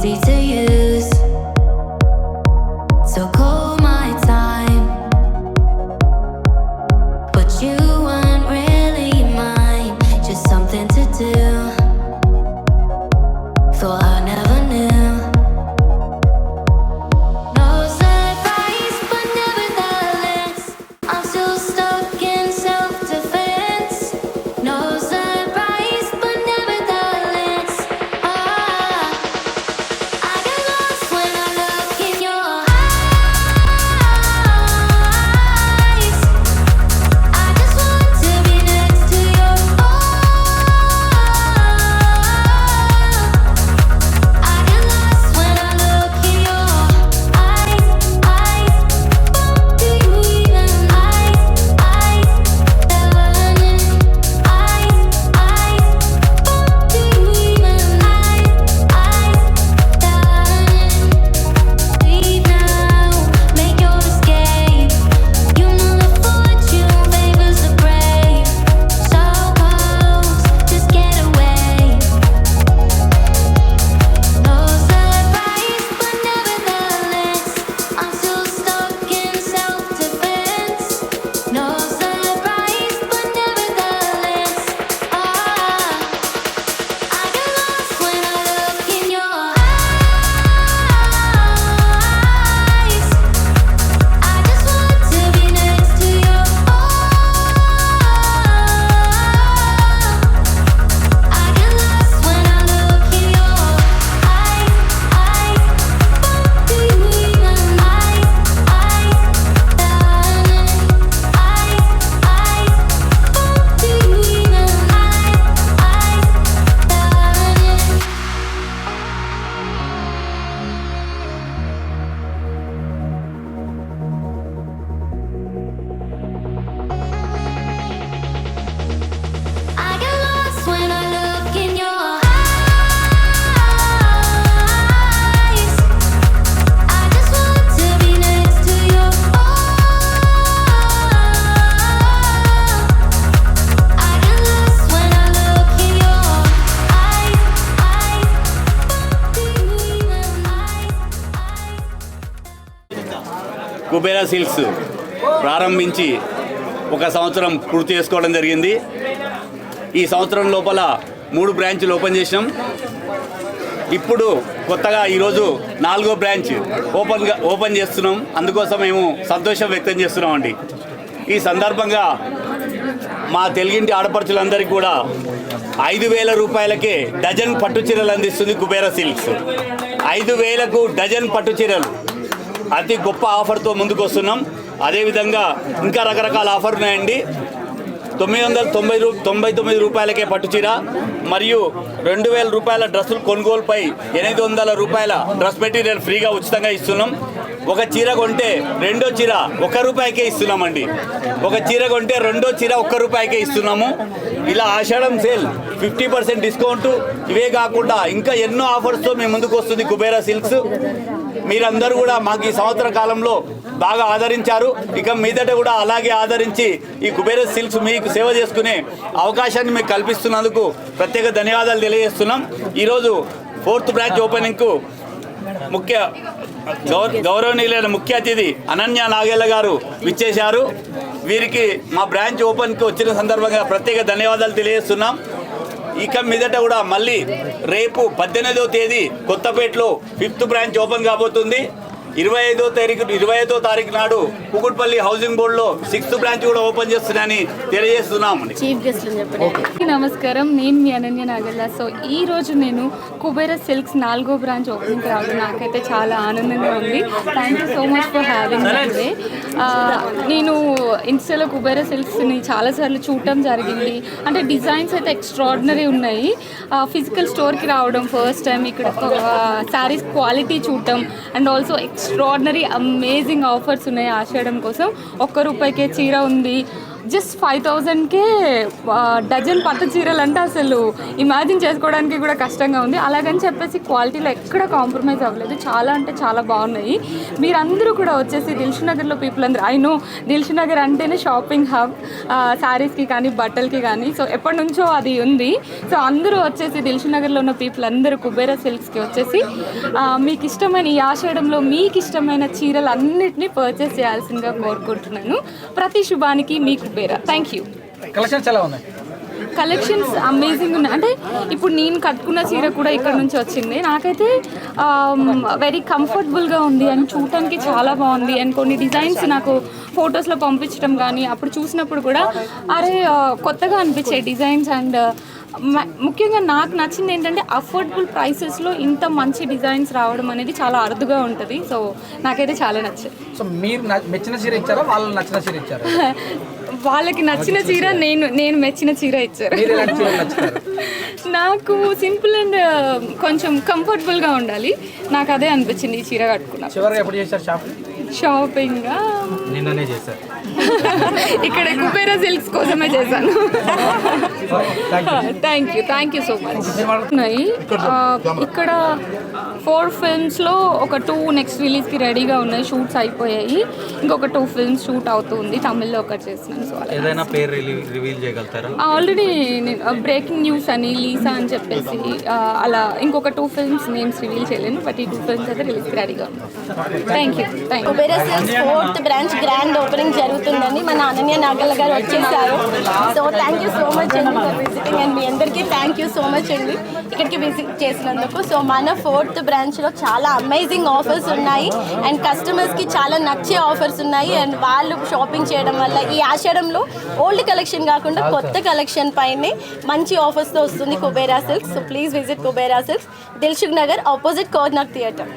easy to use. So call my time, but you weren't really mine, just something to do. Thought I never knew. No surprise, but nevertheless, I'm still stuck in self-defense. No surprise, but nevertheless, I get lost when I look in your eyes. I just want to be next to your I get lost when I look in your eyes. Do you even burning do you even leave now, make your escape. You know the fortune favors the brave. So close, just get away. No surprise, but nevertheless, I'm still stuck in self-defense. No surprise, but nevertheless, I get lost when I look in your eyes. I just want to be next to your I get lost when I look in your do you even do you even I get lost when I look in your eyes. I just want to be next to your I get lost when I look in your do you even Kubera silks ప్రారంభించి ఒక సంవత్సరం పూర్తి చేసుకోవడం జరిగింది. ఈ సంవత్సరం లోపల 3 బ్రాంచ్లు ఓపెన్ చేసినాం. ఇప్పుడు కొత్తగా ఈరోజు 4వ బ్రాంచ్ ఓపెన్ చేస్తున్నాం. అందుకోసం మేము సంతోషం వ్యక్తం చేస్తున్నామండి. ఈ సందర్భంగా మా తెలుగింటి ఆడపడుచులందరికీ కూడా 5,000 రూపాయలకే డజన్ పట్టు చీరలు అందిస్తుంది కుబేరా సిల్క్స్. 5,000కు డజన్ పట్టు చీరలు అతి గొప్ప ఆఫర్తో ముందుకు వస్తున్నాం. అదేవిధంగా ఇంకా రకరకాల ఆఫర్లు ఉన్నాయండి. 999 రూపాయలకే పట్టు చీర మరియు 2,000 రూపాయల డ్రెస్సులు కొనుగోలుపై 800 రూపాయల డ్రెస్ మెటీరియల్ ఫ్రీగా ఉచితంగా ఇస్తున్నాం. ఒక చీర కొంటే రెండో చీర 1 రూపాయికే ఇస్తున్నామండి. ఒక చీర కొంటే రెండో చీర 1 రూపాయికే ఇస్తున్నాము. ఇలా ఆషాఢం సేల్ 50% డిస్కౌంట్. ఇవే కాకుండా ఇంకా ఎన్నో ఆఫర్స్తో మేము ముందుకు వస్తుంది కుబేరా సిల్క్స్. మీరందరూ కూడా మాకు ఈ సంవత్సర కాలంలో బాగా ఆదరించారు. ఇక మీదట కూడా అలాగే ఆదరించి ఈ కుబేరా సిల్క్స్ మీకు సేవ చేసుకునే అవకాశాన్ని మీకు కల్పిస్తున్నందుకు ప్రత్యేక ధన్యవాదాలు తెలియజేస్తున్నాం. ఈరోజు 4th బ్రాంచ్ ఓపెనింగ్కు గౌరవనీయులైన ముఖ్య అతిథి అనన్య నాగేళ్ళ గారు విచ్చేశారు. వీరికి మా బ్రాంచ్ ఓపెన్కి వచ్చిన సందర్భంగా ప్రత్యేక ధన్యవాదాలు తెలియజేస్తున్నాం. ఇక మీదట కూడా మళ్ళీ రేపు 18వ తేదీ కొత్తపేటలో 5th బ్రాంచ్ ఓపెన్ కాబోతుంది. 25వ తారీఖు నాడు కుకుట్పల్లి హౌసింగ్ బోర్డులో 6th బ్రాంచ్ కూడా ఓపెన్ చేస్తున్నాయని తెలియజేస్తున్నాం. చీఫ్ గెస్ట్ నమస్కారం, నేను మీ అనన్య నాగల్ల. సో ఈ రోజు నేను కుబేరా సిల్క్స్ 4వ బ్రాంచ్ ఓపెనింగ్ రావడం నాకైతే చాలా ఆనందంగా ఉంది. Thank you so much for having me. నేను ఇన్స్టాలో కుబేరా సిల్క్స్ని చాలాసార్లు చూడటం జరిగింది. అంటే డిజైన్స్ అయితే ఎక్స్ట్రాడినరీ ఉన్నాయి. ఫిజికల్ స్టోర్కి రావడం ఫస్ట్ టైం, ఇక్కడ శారీస్ క్వాలిటీ చూడటం and also extraordinary amazing offers ఉన్నాయి. ఆషాఢం కోసం 1 రూపాయికే చీర ఉంది. జస్ట్ 5,000కే డజన్ పట్టు చీరలు అంటే అసలు ఇమాజిన్ చేసుకోవడానికి కూడా కష్టంగా ఉంది. అలాగని చెప్పేసి క్వాలిటీలో ఎక్కడ కాంప్రమైజ్ అవ్వలేదు. చాలా అంటే చాలా బాగున్నాయి. మీరందరూ కూడా వచ్చేసి దిల్షునగర్లో పీపుల్ అందరూ ఐ నో దిల్షునగర్ అంటేనే షాపింగ్ హబ్, శారీస్కి కానీ బట్టలకి కానీ. సో ఎప్పటి నుంచో అది ఉంది. సో అందరూ వచ్చేసి దిల్షునగర్లో ఉన్న పీపుల్ అందరూ కుబేరా సిల్క్స్కి వచ్చేసి మీకు ఇష్టమైన ఈ ఆషాఢంలో మీకు ఇష్టమైన చీరలు అన్నిటినీ పర్చేస్ చేయాల్సిందిగా కోరుకుంటున్నాను. ప్రతి శుభానికి మీ కుబేరా. Thank you. కలెక్షన్స్ ఎలా ఉన్నాయి? కలెక్షన్స్ అమేజింగ్ ఉన్నాయి. అంటే ఇప్పుడు నేను కట్టుకున్న చీర కూడా ఇక్కడ నుంచి వచ్చింది. నాకైతే వెరీ కంఫర్టబుల్గా ఉంది అండ్ చూడటానికి చాలా బాగుంది. అండ్ కొన్ని డిజైన్స్ నాకు ఫొటోస్లో పంపించడం కానీ అప్పుడు చూసినప్పుడు కూడా కొత్తగా అనిపించే డిజైన్స్. అండ్ ముఖ్యంగా నాకు నచ్చింది ఏంటంటే అఫోర్డబుల్ ప్రైసెస్లో ఇంత మంచి డిజైన్స్ రావడం అనేది చాలా అరుదుగా ఉంటుంది. సో నాకైతే చాలా నచ్చింది. సో మీరు మెచ్చిన చీర ఇచ్చారా, వాళ్ళు నచ్చిన చీర ఇచ్చారా? వాళ్ళకి నచ్చిన చీర, నేను మెచ్చిన చీర ఇచ్చారు. నాకు సింపుల్ అండ్ కొంచెం కంఫర్టబుల్గా ఉండాలి. నాకు అదే అనిపించింది ఈ చీర కట్టుకున్నా. చివరిగా ఎప్పుడు చేశారు షాపింగ్? నిన్ననే చేశారు. ఇక్కడ కుబేరా సిల్క్స్ కోసమే చేశాను. Thank you so much. ఉన్నాయి ఇక్కడ 4 ఫిల్మ్స్లో ఒక 2 నెక్స్ట్ రిలీజ్కి రెడీగా ఉన్నాయి. షూట్స్ అయిపోయాయి. ఇంకొక 2 ఫిల్మ్స్ షూట్ అవుతుంది. తమిళ్లో ఒకటి చేస్తున్నాను. సో ఏదైనా పేరు రివీల్ చేయగలుగుతారా? ఆల్రెడీ బ్రేకింగ్ న్యూస్ అని లీసా అని చెప్పేసి అలా ఇంకొక 2 ఫిల్మ్స్ నేమ్స్ రివీల్ చేయలేను. బట్ ఈ 2 ఫిల్మ్స్ అయితే రిలీజ్కి రెడీగా ఉన్నాయి. Thank you. Kubera silks 4th branch grand opening జరుగుతుందని మన అనన్య నాగల్ గారు వచ్చేసారు. So thank you so much అండి ఫర్ విజిటింగ్. అండ్ మీ అందరికీ థ్యాంక్ యూ సో మచ్ అండి ఇక్కడికి విజిట్ చేసినందుకు. సో మన 4th బ్రాంచ్లో చాలా అమేజింగ్ ఆఫర్స్ ఉన్నాయి అండ్ కస్టమర్స్కి చాలా నచ్చే ఆఫర్స్ ఉన్నాయి. అండ్ వాళ్ళు షాపింగ్ చేయడం వల్ల ఈ ఆషాఢంలో ఓల్డ్ కలెక్షన్ కాకుండా కొత్త కలెక్షన్ పైనే మంచి ఆఫర్స్తో వస్తుంది Kubera silks. So please visit Kubera silks, Dilsukh Nagar opposite corner theatre.